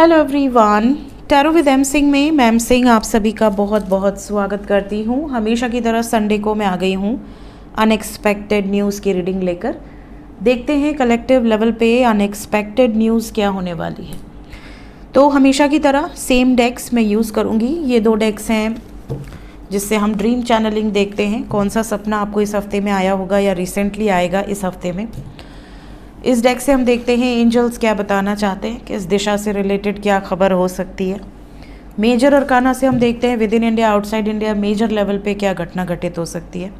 Hello everyone, tarot with M Singh में ma'am Singh आप सभी का बहुत बहुत स्वागत करती हूँ। हमेशा की तरह संडे को मैं आ गई हूँ अनएक्सपेक्टेड न्यूज़ की रीडिंग लेकर। देखते हैं कलेक्टिव लेवल पे अनएक्सपेक्टेड न्यूज़ क्या होने वाली है। तो हमेशा की तरह सेम डेक्स मैं यूज़ करूँगी। ये दो डेक्स हैं जिससे हम ड्रीम चैनलिंग देखते हैं, कौन सा सपना आपको इस हफ्ते में आया होगा या रिसेंटली आएगा इस हफ्ते में। इस डेक से हम देखते हैं एंजल्स क्या बताना चाहते हैं, किस दिशा से रिलेटेड क्या खबर हो सकती है। मेजर अरकाना से हम देखते हैं within India outside India major level पे क्या घटना घटित हो सकती है।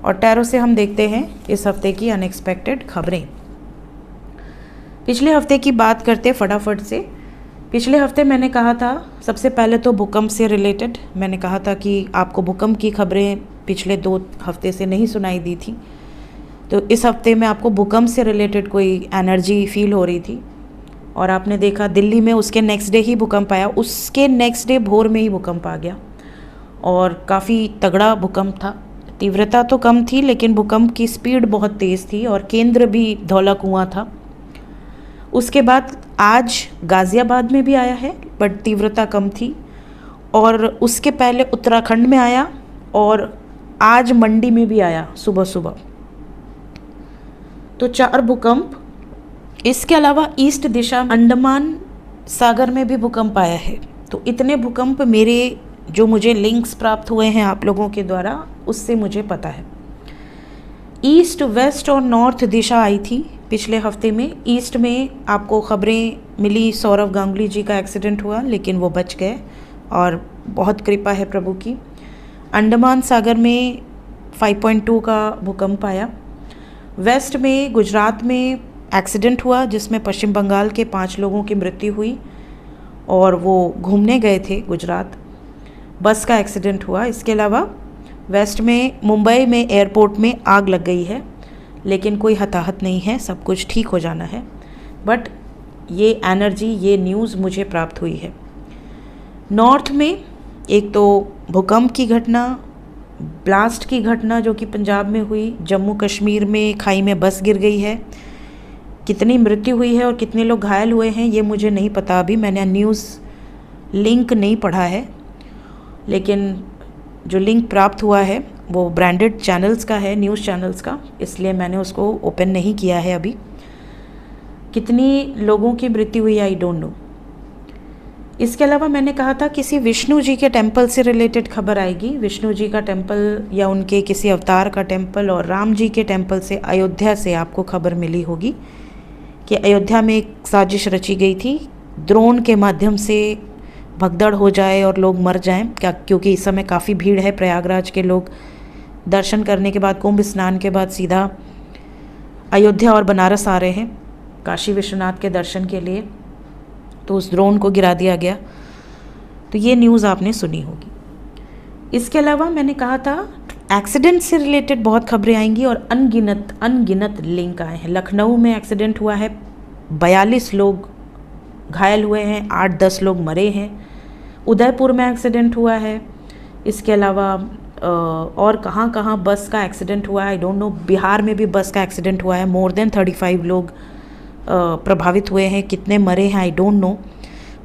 और टैरो से हम देखते हैं इस हफ्ते की अनएक्सपेक्टेड खबरें। पिछले हफ्ते की बात करते फटाफट से। पिछले हफ्ते मैंने कहा था सबसे पहले तो भूकंप से रिलेटेड मैंने कहा था कि आपको भूकंप की खबरें पिछले 2 हफ्ते से नहीं सुनाई दी थी, तो इस हफ्ते में आपको भूकंप से रिलेटेड कोई एनर्जी फील हो रही थी। और आपने देखा दिल्ली में उसके नेक्स्ट डे ही भूकंप आया, उसके नेक्स्ट डे भोर में ही भूकंप आ गया और काफ़ी तगड़ा भूकंप था। तीव्रता तो कम थी लेकिन भूकंप की स्पीड बहुत तेज़ थी और केंद्र भी धौला कुआं था। उसके बाद आज गाज़ियाबाद में भी आया है बट तीव्रता कम थी, और उसके पहले उत्तराखंड में आया और आज मंडी में भी आया सुबह सुबह। तो 4 भूकंप। इसके अलावा ईस्ट दिशा अंडमान सागर में भी भूकंप आया है। तो इतने भूकंप मेरे जो मुझे लिंक्स प्राप्त हुए हैं आप लोगों के द्वारा, उससे मुझे पता है। ईस्ट वेस्ट और नॉर्थ दिशा आई थी पिछले हफ्ते में। ईस्ट में आपको खबरें मिली सौरव गांगुली जी का एक्सीडेंट हुआ लेकिन वो बच गए और बहुत कृपा है प्रभु की। अंडमान सागर में 5.2 का भूकंप आया। वेस्ट में गुजरात में एक्सीडेंट हुआ जिसमें पश्चिम बंगाल के 5 लोगों की मृत्यु हुई और वो घूमने गए थे गुजरात, बस का एक्सीडेंट हुआ। इसके अलावा वेस्ट में मुंबई में एयरपोर्ट में आग लग गई है लेकिन कोई हताहत नहीं है, सब कुछ ठीक हो जाना है। बट ये एनर्जी, ये न्यूज़ मुझे प्राप्त हुई है। नॉर्थ में एक तो भूकंप की घटना, ब्लास्ट की घटना जो कि पंजाब में हुई, जम्मू कश्मीर में खाई में बस गिर गई है। कितनी मृत्यु हुई है और कितने लोग घायल हुए हैं ये मुझे नहीं पता, अभी मैंने न्यूज़ लिंक नहीं पढ़ा है, लेकिन जो लिंक प्राप्त हुआ है वो ब्रांडेड चैनल्स का है, न्यूज़ चैनल्स का, इसलिए मैंने उसको ओपन नहीं किया है अभी। कितनी लोगों की मृत्यु हुई आई डोंट नो। इसके अलावा मैंने कहा था किसी विष्णु जी के टेंपल से रिलेटेड खबर आएगी। विष्णु जी का टेंपल या उनके किसी अवतार का टेंपल और राम जी के टेंपल से, अयोध्या से आपको खबर मिली होगी कि अयोध्या में एक साजिश रची गई थी, ड्रोन के माध्यम से भगदड़ हो जाए और लोग मर जाएं क्या, क्योंकि इस समय काफ़ी भीड़ है। प्रयागराज के लोग दर्शन करने के बाद, कुंभ स्नान के बाद सीधा अयोध्या और बनारस आ रहे हैं काशी विश्वनाथ के दर्शन के लिए, तो उस ड्रोन को गिरा दिया गया। तो ये न्यूज़ आपने सुनी होगी। इसके अलावा मैंने कहा था एक्सीडेंट से रिलेटेड बहुत खबरें आएंगी और अनगिनत लिंक आए हैं। लखनऊ में एक्सीडेंट हुआ है, 42 लोग घायल हुए हैं, 8-10 लोग मरे हैं। उदयपुर में एक्सीडेंट हुआ है। इसके अलावा और कहाँ कहाँ बस का एक्सीडेंट हुआ है आई डोंट नो। बिहार में भी बस का एक्सीडेंट हुआ है, मोर देन 35 लोग प्रभावित हुए हैं। कितने मरे हैं I don't know,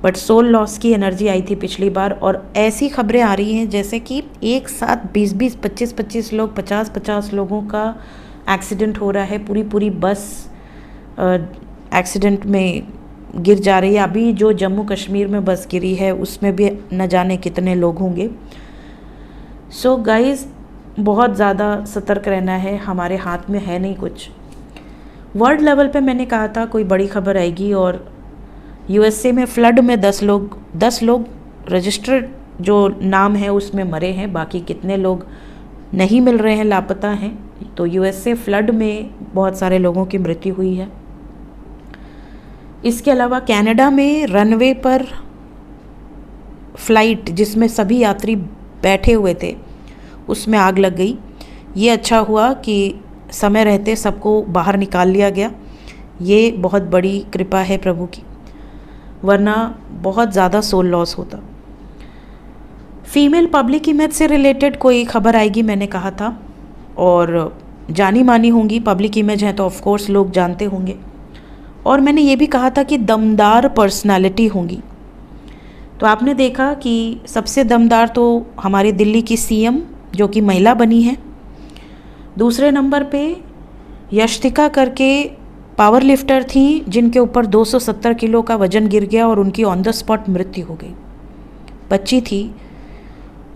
but soul loss की एनर्जी आई थी पिछली बार। और ऐसी खबरें आ रही हैं जैसे कि एक साथ 20-20, 25-25 लोग, 50-50 लोगों का एक्सीडेंट हो रहा है। पूरी बस एक्सीडेंट में गिर जा रही है। अभी जो जम्मू कश्मीर में बस गिरी है उसमें भी न जाने कितने लोग होंगे। सो गाइज बहुत ज़्यादा सतर्क रहना है, हमारे हाथ में है नहीं कुछ। वर्ल्ड लेवल पे मैंने कहा था कोई बड़ी खबर आएगी और यूएसए में फ्लड में 10 लोग रजिस्टर्ड जो नाम है उसमें मरे हैं, बाकी कितने लोग नहीं मिल रहे हैं, लापता हैं। तो यूएसए फ्लड में बहुत सारे लोगों की मृत्यु हुई है। इसके अलावा कनाडा में रनवे पर फ्लाइट जिसमें सभी यात्री बैठे हुए थे उसमें आग लग गई। ये अच्छा हुआ कि समय रहते सबको बाहर निकाल लिया गया, ये बहुत बड़ी कृपा है प्रभु की, वरना बहुत ज़्यादा सोल लॉस होता। फीमेल पब्लिक इमेज से रिलेटेड कोई खबर आएगी मैंने कहा था, और जानी मानी होंगी, पब्लिक इमेज है तो ऑफ कोर्स लोग जानते होंगे। और मैंने ये भी कहा था कि दमदार पर्सनालिटी होंगी, तो आपने देखा कि सबसे दमदार तो हमारी दिल्ली की सीएम जो कि महिला बनी है, दूसरे नंबर पे यशिका करके पावर लिफ्टर थी जिनके ऊपर 270 किलो का वज़न गिर गया और उनकी ऑन द स्पॉट मृत्यु हो गई। बच्ची थी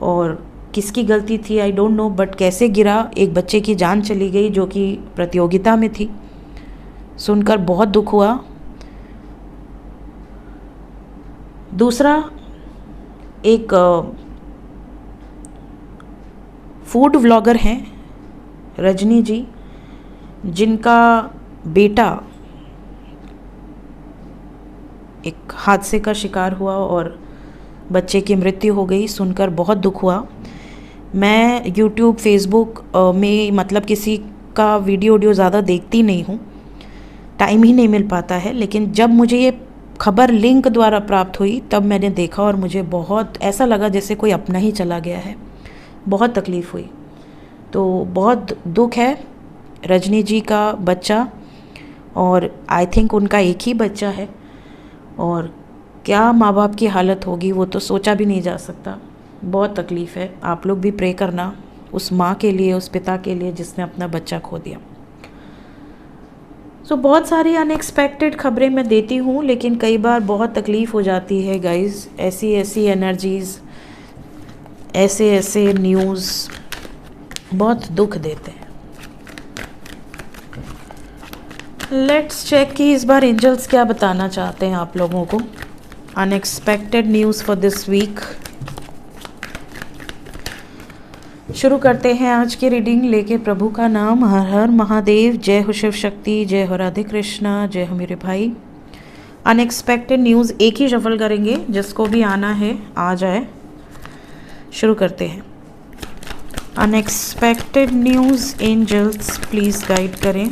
और किसकी गलती थी आई डोंट नो, बट कैसे गिरा, एक बच्चे की जान चली गई जो कि प्रतियोगिता में थी। सुनकर बहुत दुख हुआ। दूसरा, एक फूड व्लॉगर हैं रजनी जी, जिनका बेटा एक हादसे का शिकार हुआ और बच्चे की मृत्यु हो गई। सुनकर बहुत दुख हुआ। मैं यूट्यूब फेसबुक में मतलब किसी का वीडियो ज़्यादा देखती नहीं हूँ, टाइम ही नहीं मिल पाता है, लेकिन जब मुझे ये खबर लिंक द्वारा प्राप्त हुई तब मैंने देखा और मुझे बहुत ऐसा लगा जैसे कोई अपना ही चला गया है। बहुत तकलीफ़ हुई। तो बहुत दुख है। रजनी जी का बच्चा, और आई थिंक उनका एक ही बच्चा है, और क्या माँ बाप की हालत होगी वो तो सोचा भी नहीं जा सकता। बहुत तकलीफ़ है। आप लोग भी प्रे करना उस माँ के लिए, उस पिता के लिए जिसने अपना बच्चा खो दिया। सो बहुत सारी अनएक्सपेक्टेड खबरें मैं देती हूँ, लेकिन कई बार बहुत तकलीफ़ हो जाती है गाइज़। ऐसी ऐसी एनर्जीज़, ऐसे ऐसे न्यूज़ बहुत दुख देते हैं। लेट्स चेक कि इस बार एंजल्स क्या बताना चाहते हैं आप लोगों को। Unexpected news for this week. शुरू करते हैं आज की रीडिंग लेके प्रभु का नाम। हर हर महादेव, जय हो शिव शक्ति, जय हो राधे कृष्णा, जय हो मेरे भाई। अनएक्सपेक्टेड न्यूज़ एक ही शफल करेंगे, जिसको भी आना है आ जाए। शुरू करते हैं। Unexpected news, angels please guide करें।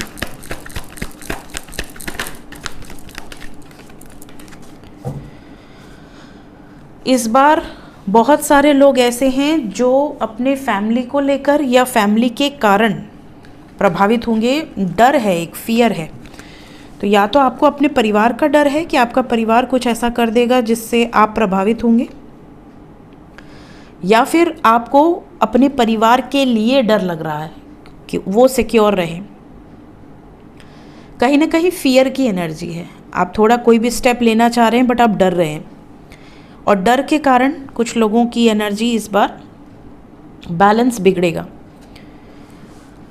इस बार बहुत सारे लोग ऐसे हैं जो अपने फैमिली को लेकर या फैमिली के कारण प्रभावित होंगे। डर है, एक फियर है। तो या तो आपको अपने परिवार का डर है कि आपका परिवार कुछ ऐसा कर देगा जिससे आप प्रभावित होंगे, या फिर आपको अपने परिवार के लिए डर लग रहा है कि वो सिक्योर रहे। कहीं ना कहीं फियर की एनर्जी है। आप थोड़ा कोई भी स्टेप लेना चाह रहे हैं बट आप डर रहे हैं, और डर के कारण कुछ लोगों की एनर्जी इस बार बैलेंस बिगड़ेगा।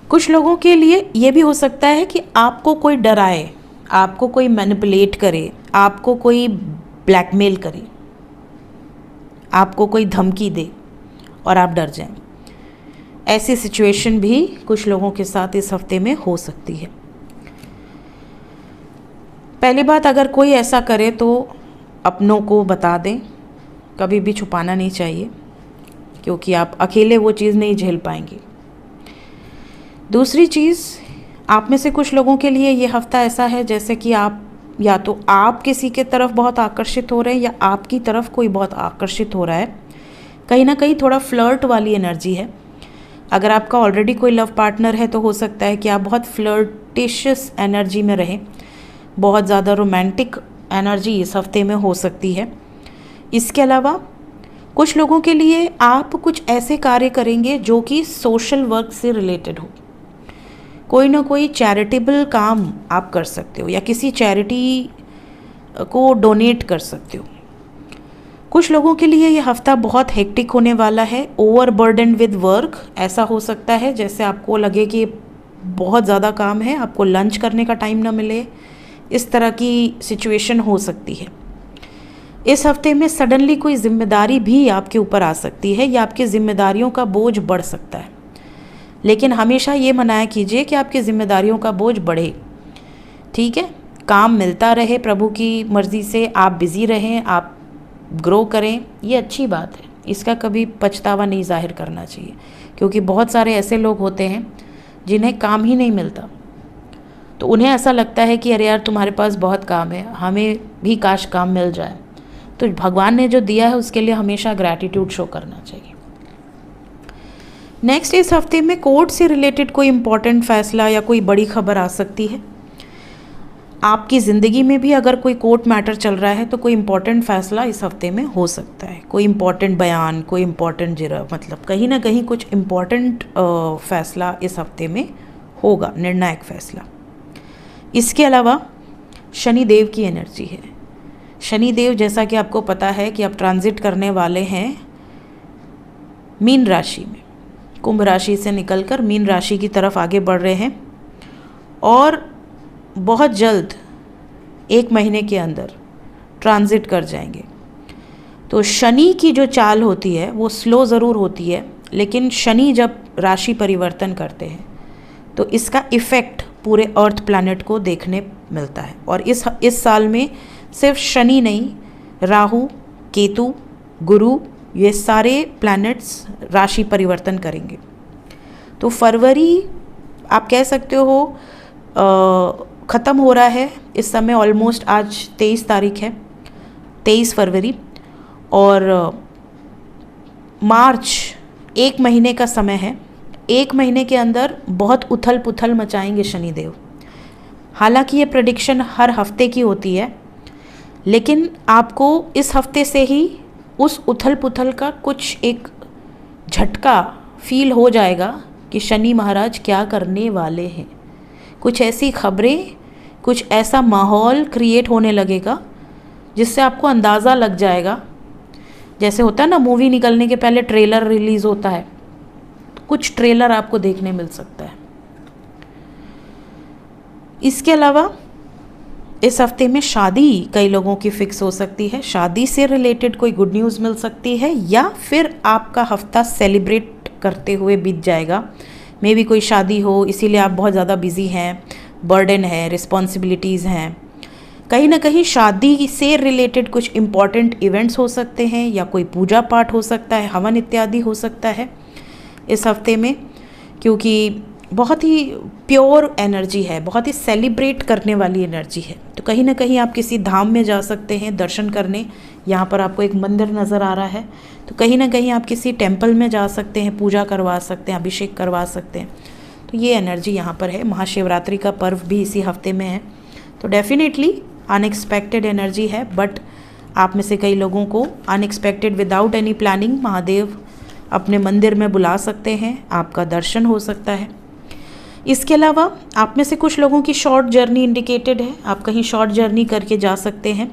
कुछ लोगों के लिए ये भी हो सकता है कि आपको कोई डराए, आपको कोई मैनिपुलेट करे, आपको कोई ब्लैकमेल करे, आपको कोई धमकी दे और आप डर जाएं। ऐसी सिचुएशन भी कुछ लोगों के साथ इस हफ्ते में हो सकती है। पहली बात, अगर कोई ऐसा करे तो अपनों को बता दें, कभी भी छुपाना नहीं चाहिए, क्योंकि आप अकेले वो चीज़ नहीं झेल पाएंगे। दूसरी चीज़, आप में से कुछ लोगों के लिए ये हफ्ता ऐसा है जैसे कि आप या तो आप किसी के तरफ बहुत आकर्षित हो रहे हैं या आपकी तरफ कोई बहुत आकर्षित हो रहा है। कहीं ना कहीं थोड़ा फ्लर्ट वाली एनर्जी है। अगर आपका ऑलरेडी कोई लव पार्टनर है तो हो सकता है कि आप बहुत फ्लर्टिशियस एनर्जी में रहें। बहुत ज़्यादा रोमांटिक एनर्जी इस हफ्ते में हो सकती है। इसके अलावा कुछ लोगों के लिए आप कुछ ऐसे कार्य करेंगे जो कि सोशल वर्क से रिलेटेड हो। कोई ना कोई चैरिटेबल काम आप कर सकते हो या किसी चैरिटी को डोनेट कर सकते हो। कुछ लोगों के लिए ये हफ्ता बहुत हेक्टिक होने वाला है, ओवरबर्डन विद वर्क। ऐसा हो सकता है जैसे आपको लगे कि बहुत ज़्यादा काम है, आपको लंच करने का टाइम ना मिले, इस तरह की सिचुएशन हो सकती है। इस हफ्ते में सडनली कोई जिम्मेदारी भी आपके ऊपर आ सकती है या आपकी जिम्मेदारियों का बोझ बढ़ सकता है। लेकिन हमेशा ये मनाया कीजिए कि आपकी जिम्मेदारियों का बोझ बढ़े। ठीक है, काम मिलता रहे प्रभु की मर्ज़ी से, आप बिज़ी रहें, आप ग्रो करें, ये अच्छी बात है। इसका कभी पछतावा नहीं जाहिर करना चाहिए, क्योंकि बहुत सारे ऐसे लोग होते हैं जिन्हें काम ही नहीं मिलता, तो उन्हें ऐसा लगता है कि अरे यार तुम्हारे पास बहुत काम है, हमें भी काश काम मिल जाए। तो भगवान ने जो दिया है उसके लिए हमेशा ग्रैटिट्यूड शो करना चाहिए। नेक्स्ट, इस हफ्ते में कोर्ट से रिलेटेड कोई इम्पॉर्टेंट फैसला या कोई बड़ी खबर आ सकती है। आपकी ज़िंदगी में भी अगर कोई कोर्ट मैटर चल रहा है तो कोई इम्पॉर्टेंट फैसला इस हफ्ते में हो सकता है, कोई इम्पॉर्टेंट बयान, कोई इम्पॉर्टेंट जिरा, मतलब कहीं ना कहीं कुछ इम्पॉर्टेंट फैसला इस हफ्ते में होगा, निर्णायक फैसला। इसके अलावा शनि देव की एनर्जी है। शनि देव, जैसा कि आपको पता है कि आप ट्रांजिट करने वाले हैं मीन राशि में, कुंभ राशि से निकलकर मीन राशि की तरफ आगे बढ़ रहे हैं और बहुत जल्द 1 महीने के अंदर ट्रांजिट कर जाएंगे। तो शनि की जो चाल होती है वो स्लो ज़रूर होती है, लेकिन शनि जब राशि परिवर्तन करते हैं तो इसका इफ़ेक्ट पूरे अर्थ प्लैनेट को देखने मिलता है। और इस साल में सिर्फ शनि नहीं, राहु, केतु, गुरु, ये सारे प्लैनेट्स राशि परिवर्तन करेंगे। तो फरवरी आप कह सकते हो ख़त्म हो रहा है इस समय, ऑलमोस्ट आज 23 तारीख है, 23 फरवरी, और मार्च 1 महीने का समय है। 1 महीने के अंदर बहुत उथल पुथल मचाएंगे शनिदेव। हालांकि ये प्रेडिक्शन हर हफ्ते की होती है, लेकिन आपको इस हफ्ते से ही उस उथल पुथल का कुछ एक झटका फील हो जाएगा कि शनि महाराज क्या करने वाले हैं। कुछ ऐसी खबरें, कुछ ऐसा माहौल क्रिएट होने लगेगा जिससे आपको अंदाज़ा लग जाएगा। जैसे होता है ना, मूवी निकलने के पहले ट्रेलर रिलीज़ होता है, कुछ ट्रेलर आपको देखने मिल सकता है। इसके अलावा इस हफ्ते में शादी कई लोगों की फिक्स हो सकती है। शादी से रिलेटेड कोई गुड न्यूज़ मिल सकती है, या फिर आपका हफ्ता सेलिब्रेट करते हुए बीत जाएगा। मे भी कोई शादी हो, इसीलिए आप बहुत ज़्यादा बिजी हैं, बर्डन है, रिस्पॉन्सिबिलिटीज़ हैं। कहीं ना कहीं शादी से रिलेटेड कुछ इम्पॉर्टेंट इवेंट्स हो सकते हैं, या कोई पूजा पाठ हो सकता है, हवन इत्यादि हो सकता है इस हफ्ते में, क्योंकि बहुत ही प्योर एनर्जी है, बहुत ही सेलिब्रेट करने वाली एनर्जी है। तो कहीं ना कहीं आप किसी धाम में जा सकते हैं दर्शन करने। यहाँ पर आपको एक मंदिर नज़र आ रहा है, तो कहीं ना कहीं आप किसी टेम्पल में जा सकते हैं, पूजा करवा सकते हैं, अभिषेक करवा सकते हैं। तो ये एनर्जी यहाँ पर है। महाशिवरात्रि का पर्व भी इसी हफ्ते में है, तो डेफिनेटली अनएक्सपेक्टेड एनर्जी है। बट आप में से कई लोगों को unexpected, without any planning, Mahadev अपने मंदिर में बुला सकते हैं, आपका दर्शन हो सकता है। इसके अलावा आप में से कुछ लोगों की शॉर्ट जर्नी इंडिकेटेड है, आप कहीं शॉर्ट जर्नी करके जा सकते हैं।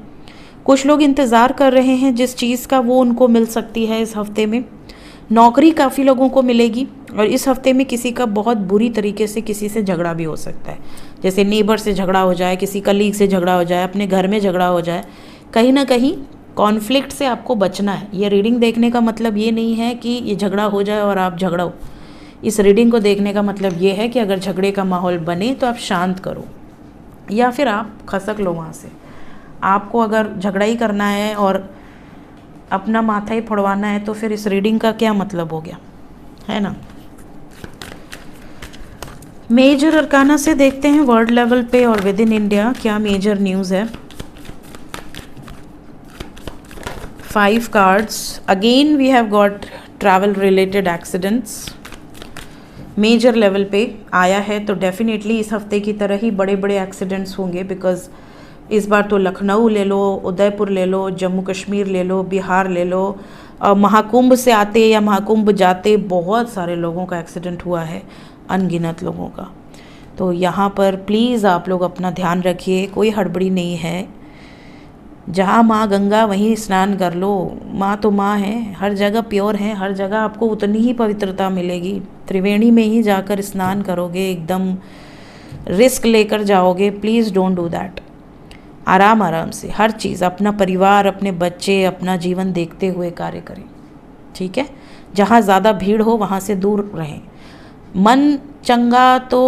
कुछ लोग इंतज़ार कर रहे हैं जिस चीज़ का, वो उनको मिल सकती है इस हफ्ते में। नौकरी काफ़ी लोगों को मिलेगी, और इस हफ्ते में किसी का बहुत बुरी तरीके से किसी से झगड़ा भी हो सकता है। जैसे नेबर से झगड़ा हो जाए, किसी कलीग से झगड़ा हो जाए, अपने घर में झगड़ा हो जाए। कहीं ना कहीं कॉन्फ्लिक्ट से आपको बचना है। ये रीडिंग देखने का मतलब ये नहीं है कि ये झगड़ा हो जाए और आप झगड़ो। इस रीडिंग को देखने का मतलब ये है कि अगर झगड़े का माहौल बने तो आप शांत करो, या फिर आप खसक लो वहाँ से। आपको अगर झगड़ा ही करना है और अपना माथा ही फोड़वाना है तो फिर इस रीडिंग का क्या मतलब हो गया, है ना। मेजर अरकाना से देखते हैं वर्ल्ड लेवल पे और विद इन इंडिया क्या मेजर न्यूज़ है। 5 cards, again we have got travel related accidents. Major level पे आया है, तो डेफिनेटली इस हफ्ते की तरह ही बड़े बड़े एक्सीडेंट्स होंगे। बिकॉज़ इस बार तो लखनऊ ले लो, उदयपुर ले लो, जम्मू कश्मीर ले लो, बिहार ले लो, महाकुंभ से आते या महाकुंभ जाते बहुत सारे लोगों का एक्सीडेंट हुआ है, अनगिनत लोगों का। तो यहाँ पर प्लीज़ आप लोग अपना ध्यान रखिए, कोई हड़बड़ी नहीं है। जहाँ माँ गंगा वहीं स्नान कर लो। माँ तो माँ है, हर जगह प्योर है, हर जगह आपको उतनी ही पवित्रता मिलेगी। त्रिवेणी में ही जाकर स्नान करोगे, एकदम रिस्क लेकर जाओगे, प्लीज़ डोंट डू दैट। आराम आराम से हर चीज़, अपना परिवार, अपने बच्चे, अपना जीवन देखते हुए कार्य करें, ठीक है। जहाँ ज़्यादा भीड़ हो वहाँ से दूर रहें। मन चंगा तो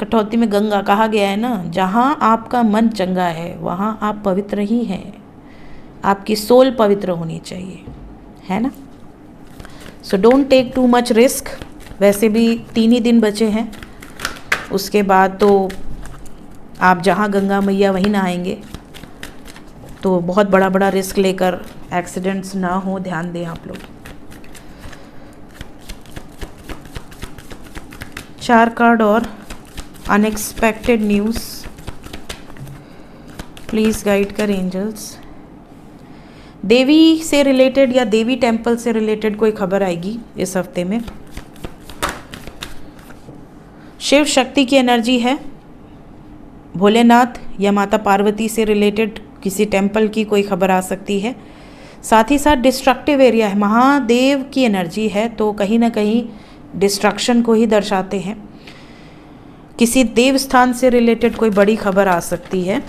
कटौती में गंगा कहा गया है ना। जहाँ आपका मन चंगा है वहाँ आप पवित्र ही हैं। आपकी सोल पवित्र होनी चाहिए, है ना। So don't take too much risk. वैसे भी 3 ही दिन बचे हैं, उसके बाद तो आप जहाँ गंगा मैया वहीं नहाएंगे। तो बहुत बड़ा बड़ा रिस्क लेकर एक्सीडेंट्स ना हो, ध्यान दें आप लोग। 4 कार्ड और अनएक्सपेक्टेड न्यूज़। प्लीज़ गाइड कर एंजल्स। देवी से रिलेटेड या देवी टेम्पल से रिलेटेड कोई खबर आएगी इस हफ्ते में। शिव शक्ति की एनर्जी है, भोलेनाथ या माता पार्वती से रिलेटेड किसी टेम्पल की कोई खबर आ सकती है। साथ ही साथ डिस्ट्रक्टिव एरिया है, महादेव की एनर्जी है, तो कहीं ना कहीं डिस्ट्रक्शन को ही दर्शाते हैं। किसी देव स्थान से रिलेटेड कोई बड़ी खबर आ सकती है,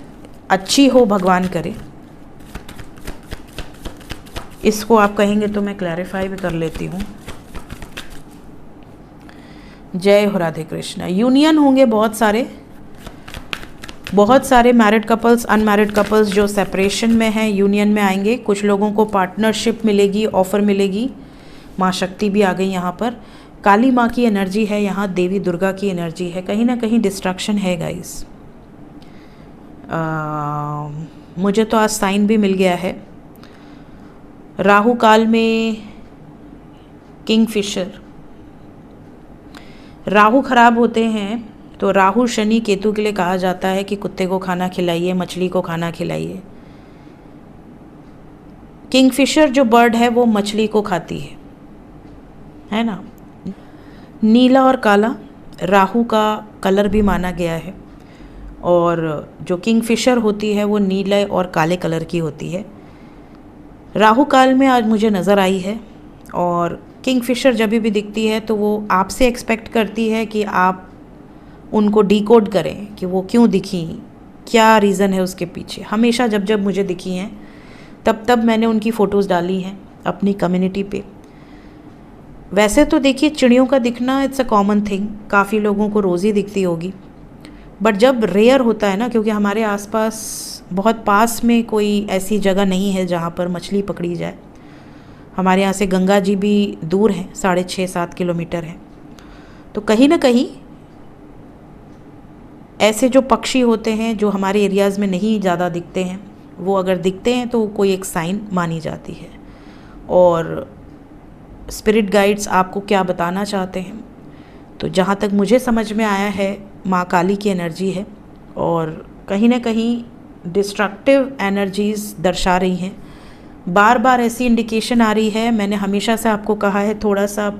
अच्छी हो भगवान करे। इसको आप कहेंगे तो मैं क्लैरिफाई भी कर लेती हूँ। जय हो राधे कृष्णा। यूनियन होंगे बहुत सारे मैरिड कपल्स, अनमैरिड कपल्स जो सेपरेशन में हैं यूनियन में आएंगे। कुछ लोगों को पार्टनरशिप मिलेगी, ऑफर मिलेगी। माँ शक्ति भी आ गई यहाँ पर, काली माँ की एनर्जी है यहाँ, देवी दुर्गा की एनर्जी है। कहीं ना कहीं डिस्ट्रक्शन है गाइस। मुझे तो आज साइन भी मिल गया है। राहु काल में किंगफिशर, राहु खराब होते हैं तो राहु शनि केतु के लिए कहा जाता है कि कुत्ते को खाना खिलाइए, मछली को खाना खिलाइए। किंगफिशर जो बर्ड है वो मछली को खाती है ना। नीला और काला राहु का कलर भी माना गया है, और जो किंगफिशर होती है वो नीले और काले कलर की होती है। राहु काल में आज मुझे नज़र आई है। और किंगफिशर जब भी दिखती है तो वो आपसे एक्सपेक्ट करती है कि आप उनको डिकोड करें कि वो क्यों दिखी, क्या रीज़न है उसके पीछे। हमेशा जब जब मुझे दिखी हैं तब मैंने उनकी फ़ोटोज़ डाली हैं अपनी कम्युनिटी पे। वैसे तो देखिए चिड़ियों का दिखना इट्स अ कॉमन थिंग, काफ़ी लोगों को रोज़ ही दिखती होगी, बट जब रेयर होता है ना, क्योंकि हमारे आसपास बहुत पास में कोई ऐसी जगह नहीं है जहाँ पर मछली पकड़ी जाए। हमारे यहाँ से गंगा जी भी दूर हैं, 6.5-7 किलोमीटर है। तो कहीं ना कहीं ऐसे जो पक्षी होते हैं जो हमारे एरियाज़ में नहीं ज़्यादा दिखते हैं, वो अगर दिखते हैं तो कोई एक साइन मानी जाती है। और स्पिरिट गाइड्स आपको क्या बताना चाहते हैं, तो जहाँ तक मुझे समझ में आया है माँ काली की एनर्जी है, और कहीं ना कहीं डिस्ट्रक्टिव एनर्जीज़ दर्शा रही हैं। बार बार ऐसी इंडिकेशन आ रही है। मैंने हमेशा से आपको कहा है थोड़ा सा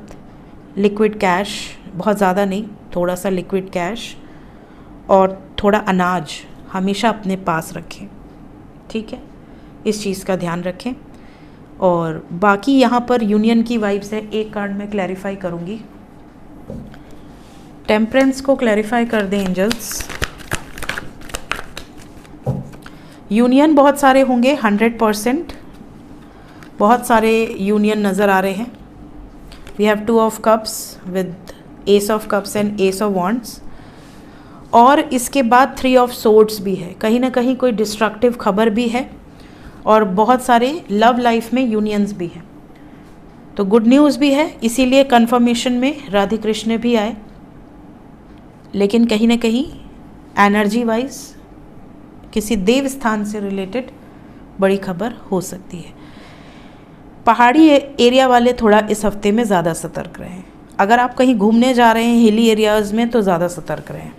लिक्विड कैश, बहुत ज़्यादा नहीं, थोड़ा सा लिक्विड कैश और थोड़ा अनाज हमेशा अपने पास रखें, ठीक है, इस चीज़ का ध्यान रखें। और बाकी यहाँ पर यूनियन की वाइब्स है। एक कार्ड में क्लैरिफाई करूँगी, टेम्परेंस को क्लैरिफाई कर दें एंजल्स। यूनियन बहुत सारे होंगे, 100% बहुत सारे यूनियन नज़र आ रहे हैं। We have 2 of cups with ace of cups and ace of wands, और इसके बाद 3 ऑफ सोर्ड्स भी है। कहीं ना कहीं कोई डिस्ट्रक्टिव खबर भी है, और बहुत सारे लव लाइफ में यूनियंस भी हैं। तो गुड न्यूज़ भी है, इसीलिए कन्फर्मेशन में राधे कृष्ण भी आए। लेकिन कहीं ना कहीं एनर्जी वाइज किसी देव स्थान से रिलेटेड बड़ी खबर हो सकती है। पहाड़ी एरिया वाले थोड़ा इस हफ्ते में ज़्यादा सतर्क रहें। अगर आप कहीं घूमने जा रहे हैं हिली एरियाज़ में तो ज़्यादा सतर्क रहें।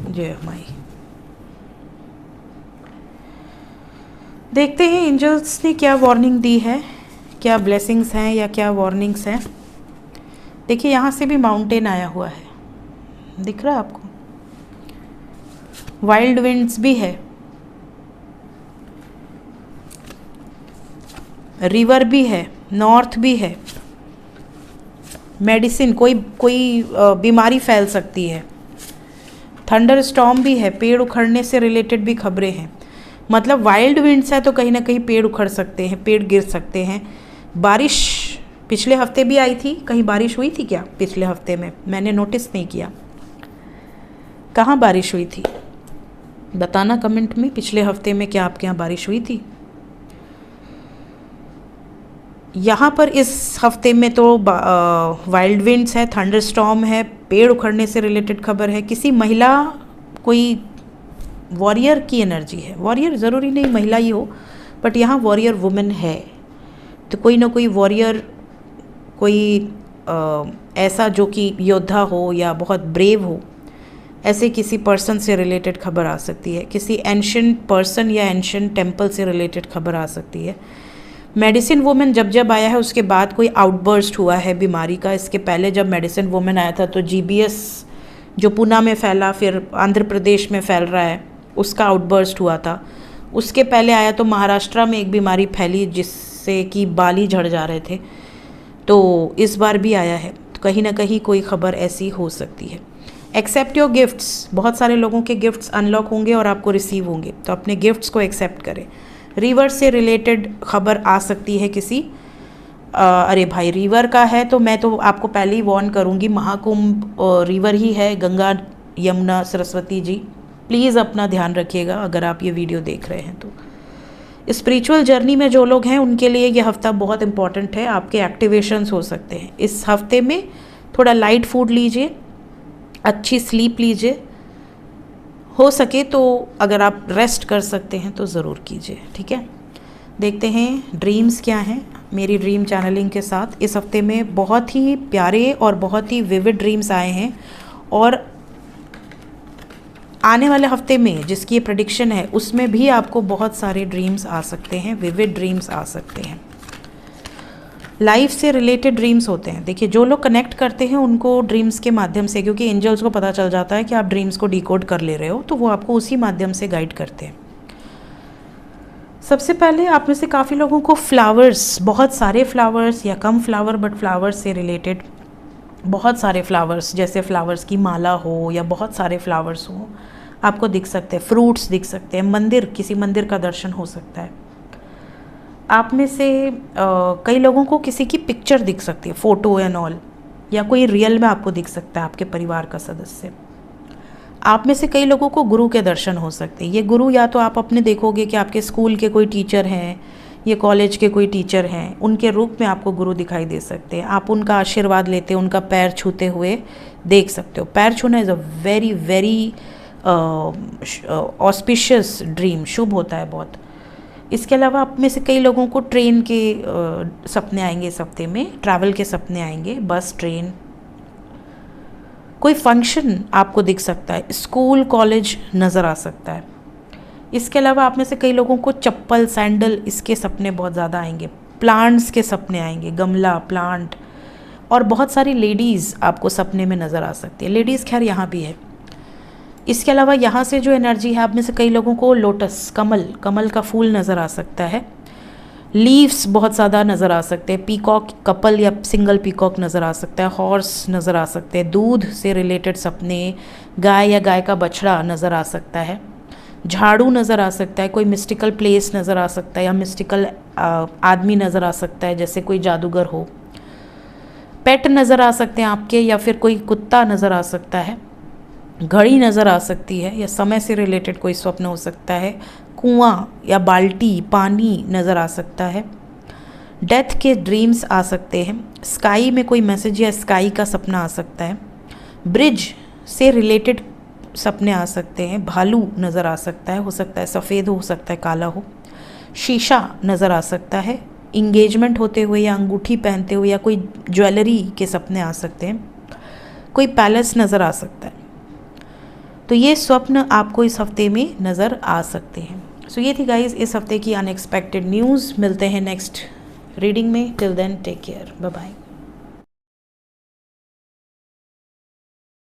जय माई। देखते हैं एंजल्स ने क्या वार्निंग दी है, क्या ब्लेसिंग्स हैं या क्या वार्निंग्स हैं। देखिए यहाँ से भी माउंटेन आया हुआ है, दिख रहा है आपको। वाइल्ड विंड्स भी है, रिवर भी है, नॉर्थ भी है। मेडिसिन, कोई बीमारी फैल सकती है। थंडर स्टॉर्म भी है, पेड़ उखड़ने से रिलेटेड भी खबरें हैं। मतलब वाइल्ड विंड्स है तो कहीं ना कहीं पेड़ उखड़ सकते हैं, पेड़ गिर सकते हैं। बारिश पिछले हफ्ते भी आई थी, कहीं बारिश हुई थी क्या पिछले हफ्ते में? मैंने नोटिस नहीं किया। कहाँ बारिश हुई थी बताना कमेंट में। पिछले हफ्ते में क्या आपके यहाँ बारिश हुई थी? यहाँ पर इस हफ्ते में तो वाइल्ड विंड्स है, थंडर स्टॉर्म है, पेड़ उखड़ने से रिलेटेड खबर है। किसी महिला, कोई वॉरियर की एनर्जी है। वॉरियर ज़रूरी नहीं महिला ही हो, बट यहाँ वॉरियर वुमेन है। तो कोई ना कोई वॉरियर, कोई ऐसा जो कि योद्धा हो या बहुत ब्रेव हो, ऐसे किसी पर्सन से रिलेटेड खबर आ सकती है, किसी एंशिएंट पर्सन या एंशिएंट टेम्पल से रिलेटेड खबर आ सकती है। मेडिसिन वुमेन जब जब आया है उसके बाद कोई आउटबर्स्ट हुआ है बीमारी का। इसके पहले जब मेडिसिन वुमेन आया था तो GBS जो पूना में फैला, फिर आंध्र प्रदेश में फैल रहा है, उसका आउटबर्स्ट हुआ था। उसके पहले आया तो महाराष्ट्र में एक बीमारी फैली जिससे कि बाल ही झड़ जा रहे थे। तो इस बार भी आया है, तो कहीं ना कहीं कोई खबर ऐसी हो सकती है। एक्सेप्ट योर गिफ्ट्स, बहुत सारे लोगों के गिफ्ट्स अनलॉक होंगे और आपको रिसीव होंगे, तो अपने गिफ्ट्स को एक्सेप्ट करें। रिवर से रिलेटेड खबर आ सकती है किसी, अरे भाई रिवर का है तो मैं तो आपको पहले ही वार्न करूँगी, महाकुंभ रिवर ही है, गंगा यमुना सरस्वती जी, प्लीज़ अपना ध्यान रखिएगा अगर आप ये वीडियो देख रहे हैं तो। स्पिरिचुअल जर्नी में जो लोग हैं उनके लिए ये हफ्ता बहुत इंपॉर्टेंट है, आपके एक्टिवेशंस हो सकते हैं इस हफ्ते में। थोड़ा लाइट फूड लीजिए, अच्छी स्लीप लीजिए, हो सके तो अगर आप रेस्ट कर सकते हैं तो ज़रूर कीजिए, ठीक है। देखते हैं ड्रीम्स क्या हैं मेरी ड्रीम चैनलिंग के साथ। इस हफ्ते में बहुत ही प्यारे और बहुत ही विविड ड्रीम्स आए हैं, और आने वाले हफ्ते में जिसकी ये प्रेडिक्शन है उसमें भी आपको बहुत सारे ड्रीम्स आ सकते हैं, विविड ड्रीम्स आ सकते हैं। लाइफ से रिलेटेड ड्रीम्स होते हैं। देखिए जो लोग कनेक्ट करते हैं उनको ड्रीम्स के माध्यम से, क्योंकि एंजल्स को पता चल जाता है कि आप ड्रीम्स को डिकोड कर ले रहे हो, तो वो आपको उसी माध्यम से गाइड करते हैं। सबसे पहले आप में से काफ़ी लोगों को फ्लावर्स, बहुत सारे फ्लावर्स या कम फ्लावर बट फ्लावर्स से रिलेटेड बहुत सारे फ्लावर्स, जैसे फ्लावर्स की माला हो या बहुत सारे फ्लावर्स हो, आपको दिख सकते हैं। फ्रूट्स दिख सकते हैं, मंदिर, किसी मंदिर का दर्शन हो सकता है। आप में से कई लोगों को किसी की पिक्चर दिख सकती है, फ़ोटो एंड ऑल, या कोई रियल में आपको दिख सकता है आपके परिवार का सदस्य। आप में से कई लोगों को गुरु के दर्शन हो सकते हैं। ये गुरु या तो आप अपने देखोगे कि आपके स्कूल के कोई टीचर हैं, ये कॉलेज के कोई टीचर हैं, उनके रूप में आपको गुरु दिखाई दे सकते हैं। आप उनका आशीर्वाद लेते, उनका पैर छूते हुए देख सकते हो। पैर छूना is a very very auspicious dream, शुभ होता है बहुत। इसके अलावा आप में से कई लोगों को ट्रेन के सपने आएंगे इस हफ्ते में, ट्रैवल के सपने आएंगे, बस, ट्रेन, कोई फंक्शन आपको दिख सकता है, स्कूल कॉलेज नज़र आ सकता है। इसके अलावा आप में से कई लोगों को चप्पल, सैंडल, इसके सपने बहुत ज़्यादा आएंगे। प्लांट्स के सपने आएंगे, गमला, प्लांट, और बहुत सारी लेडीज़ आपको सपने में नज़र आ सकती है। लेडीज़ खैर यहाँ भी है। इसके अलावा यहाँ से जो एनर्जी है, आप में से कई लोगों को लोटस, कमल का फूल नज़र आ सकता है। लीव्स बहुत ज़्यादा नज़र आ सकते हैं। पीकॉक, कपल या सिंगल पीकॉक नज़र आ सकता है। हॉर्स नज़र आ सकते हैं। दूध से रिलेटेड सपने, गाय या गाय का बछड़ा नज़र आ सकता है। झाड़ू नज़र आ सकता है। कोई मिस्टिकल प्लेस नज़र आ सकता है, या मिस्टिकल आदमी नज़र आ सकता है, जैसे कोई जादूगर हो। पेट नज़र आ सकते हैं आपके, या फिर कोई कुत्ता नज़र आ सकता है। घड़ी नज़र आ सकती है, या समय से रिलेटेड कोई स्वप्न हो सकता है। कुआं या बाल्टी, पानी नज़र आ सकता है। डेथ के ड्रीम्स आ सकते हैं। स्काई में कोई मैसेज या स्काई का सपना आ सकता है। ब्रिज से रिलेटेड सपने आ सकते हैं। भालू नज़र आ सकता है सकता है सफ़ेद हो सकता है काला हो। शीशा नज़र आ सकता है। इंगेजमेंट होते हुए या अंगूठी पहनते हुए, या कोई ज्वेलरी के सपने आ सकते हैं। कोई पैलेस नज़र आ सकता है। तो ये स्वप्न आपको इस हफ्ते में नज़र आ सकते हैं। सो ये थी गाइज इस हफ्ते की अनएक्सपेक्टेड न्यूज़। मिलते हैं नेक्स्ट रीडिंग में। Till then take care, bye bye.